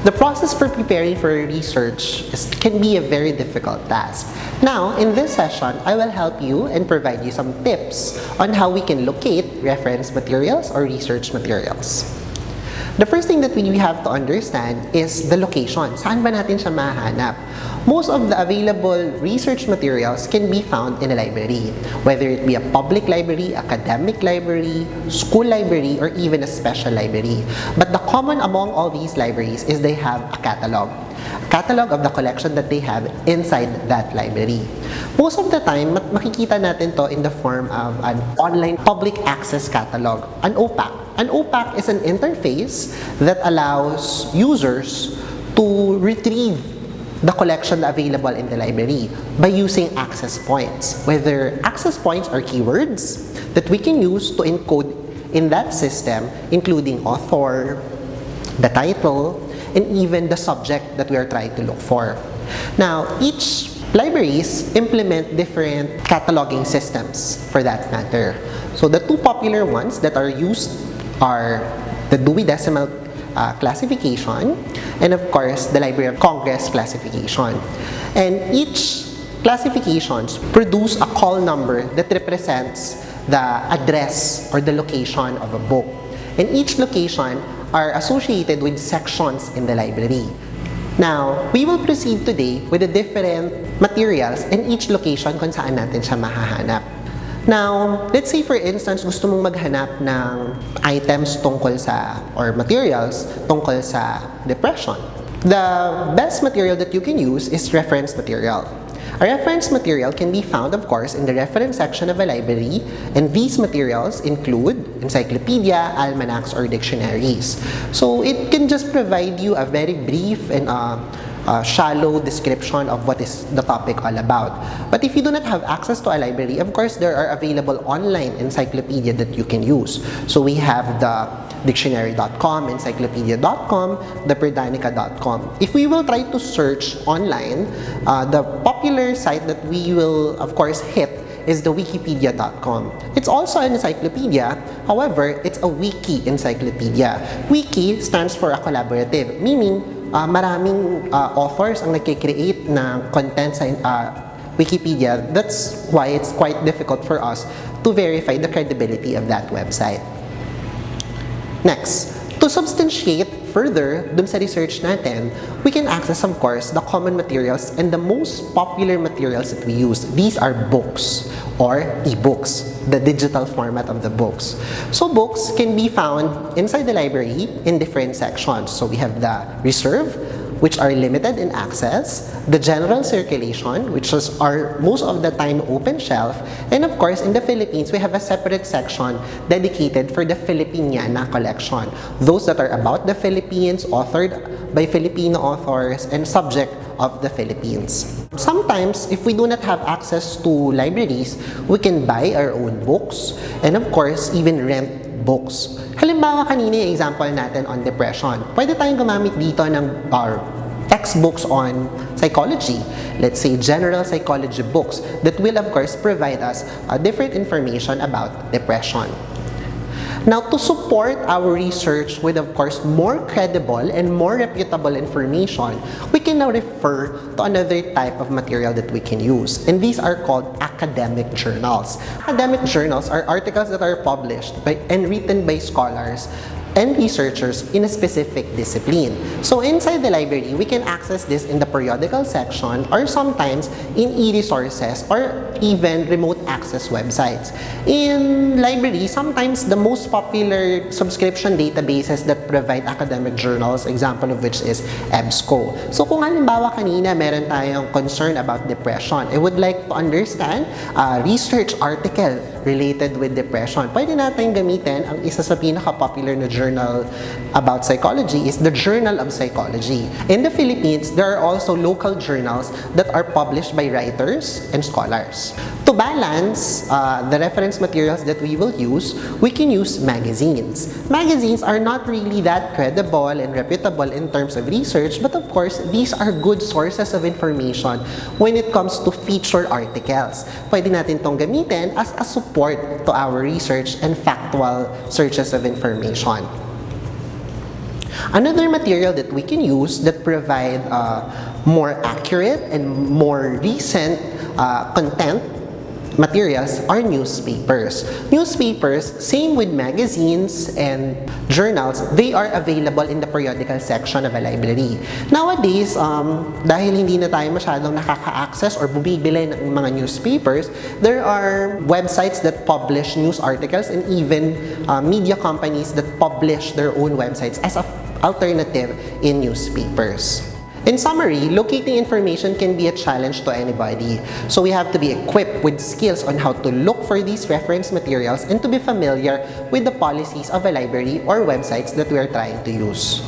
The process for preparing for research can be a very difficult task. Now, in this session, I will help you and provide you some tips on how we can locate reference materials or research materials. The first thing that we have to understand is the location. Saan ba natin siya mahanap? Most of the available research materials can be found in a library, whether it be a public library, academic library, school library, or even a special library. But the common among all these libraries is they have a catalog of the collection that they have inside that library. Most of the time, makikita natin to in the form of an online public access catalog, an OPAC. An OPAC is an interface that allows users to retrieve the collection available in the library by using access points. Whether access points are keywords that we can use to encode in that system, including author, the title, and even the subject that we are trying to look for. Now, each libraries implement different cataloging systems for that matter. So the two popular ones that are used are the Dewey Decimal classification and of course the Library of Congress classification. And each classifications produce a call number that represents the address or the location of a book. And each location are associated with sections in the library. Now, we will proceed today with the different materials in each location kung saan natin siya mahahanap. Now, let's say for instance, gusto mong maghanap ng items tungkol sa, or materials tungkol sa depression. The best material that you can use is reference material. A reference material can be found, of course, in the reference section of a library, and these materials include encyclopedia, almanacs, or dictionaries. So it can just provide you a very brief and shallow description of what is the topic all about. But if you do not have access to a library, of course, there are available online encyclopedia that you can use. So we have the dictionary.com, encyclopedia.com, theperdanica.com. If we will try to search online, the popular site that we will, of course, hit is the wikipedia.com. It's also an encyclopedia, however, it's a wiki encyclopedia. Wiki stands for a collaborative, meaning maraming authors ang nagkikreate ng content sa Wikipedia. That's why it's quite difficult for us to verify the credibility of that website. Next, to substantiate further dun sa research natin, we can access, of course, the common materials and the most popular materials that we use. These are books or e-books, the digital format of the books. So books can be found inside the library in different sections. So we have the reserve, which are limited in access, the general circulation, which are most of the time open shelf, and of course, in the Philippines, we have a separate section dedicated for the Filipiniana collection. Those that are about the Philippines, authored by Filipino authors, and subject of the Philippines. Sometimes, if we do not have access to libraries, we can buy our own books, and of course, even rent books. Halimbawa, kanina yung example natin on depression. Pwede tayong gumamit dito ng textbooks on psychology. Let's say general psychology books that will, of course, provide us different information about depression. Now, to support our research with, of course, more credible and more reputable information, we can now refer to another type of material that we can use. And these are called academic journals. Academic journals are articles that are published and written by scholars and researchers in a specific discipline. So inside the library, we can access this in the periodical section or sometimes in e-resources or even remote access websites. In library, sometimes the most popular subscription databases that provide academic journals, example of which is EBSCO. So kung halimbawa kanina meron tayong concern about depression, I would like to understand a research article related with depression. Pwede natin gamitin ang isa sa pinaka-popular na journal about psychology is the Journal of Psychology. In the Philippines, there are also local journals that are published by writers and scholars. To balance the reference materials that we will use, we can use magazines. Magazines are not really that credible and reputable in terms of research, but of course, these are good sources of information when it comes to feature articles. Pwede natin itong gamitin as a support to our research and factual searches of information. Another material that we can use that provide more accurate and more recent content materials are newspapers. Newspapers, same with magazines and journals, they are available in the periodical section of a library. Nowadays, dahil hindi na tayo masyadong nakaka-access or bumibili ng mga newspapers, there are websites that publish news articles and even media companies that publish their own websites as an alternative in newspapers. In summary, locating information can be a challenge to anybody. So we have to be equipped with skills on how to look for these reference materials and to be familiar with the policies of a library or websites that we are trying to use.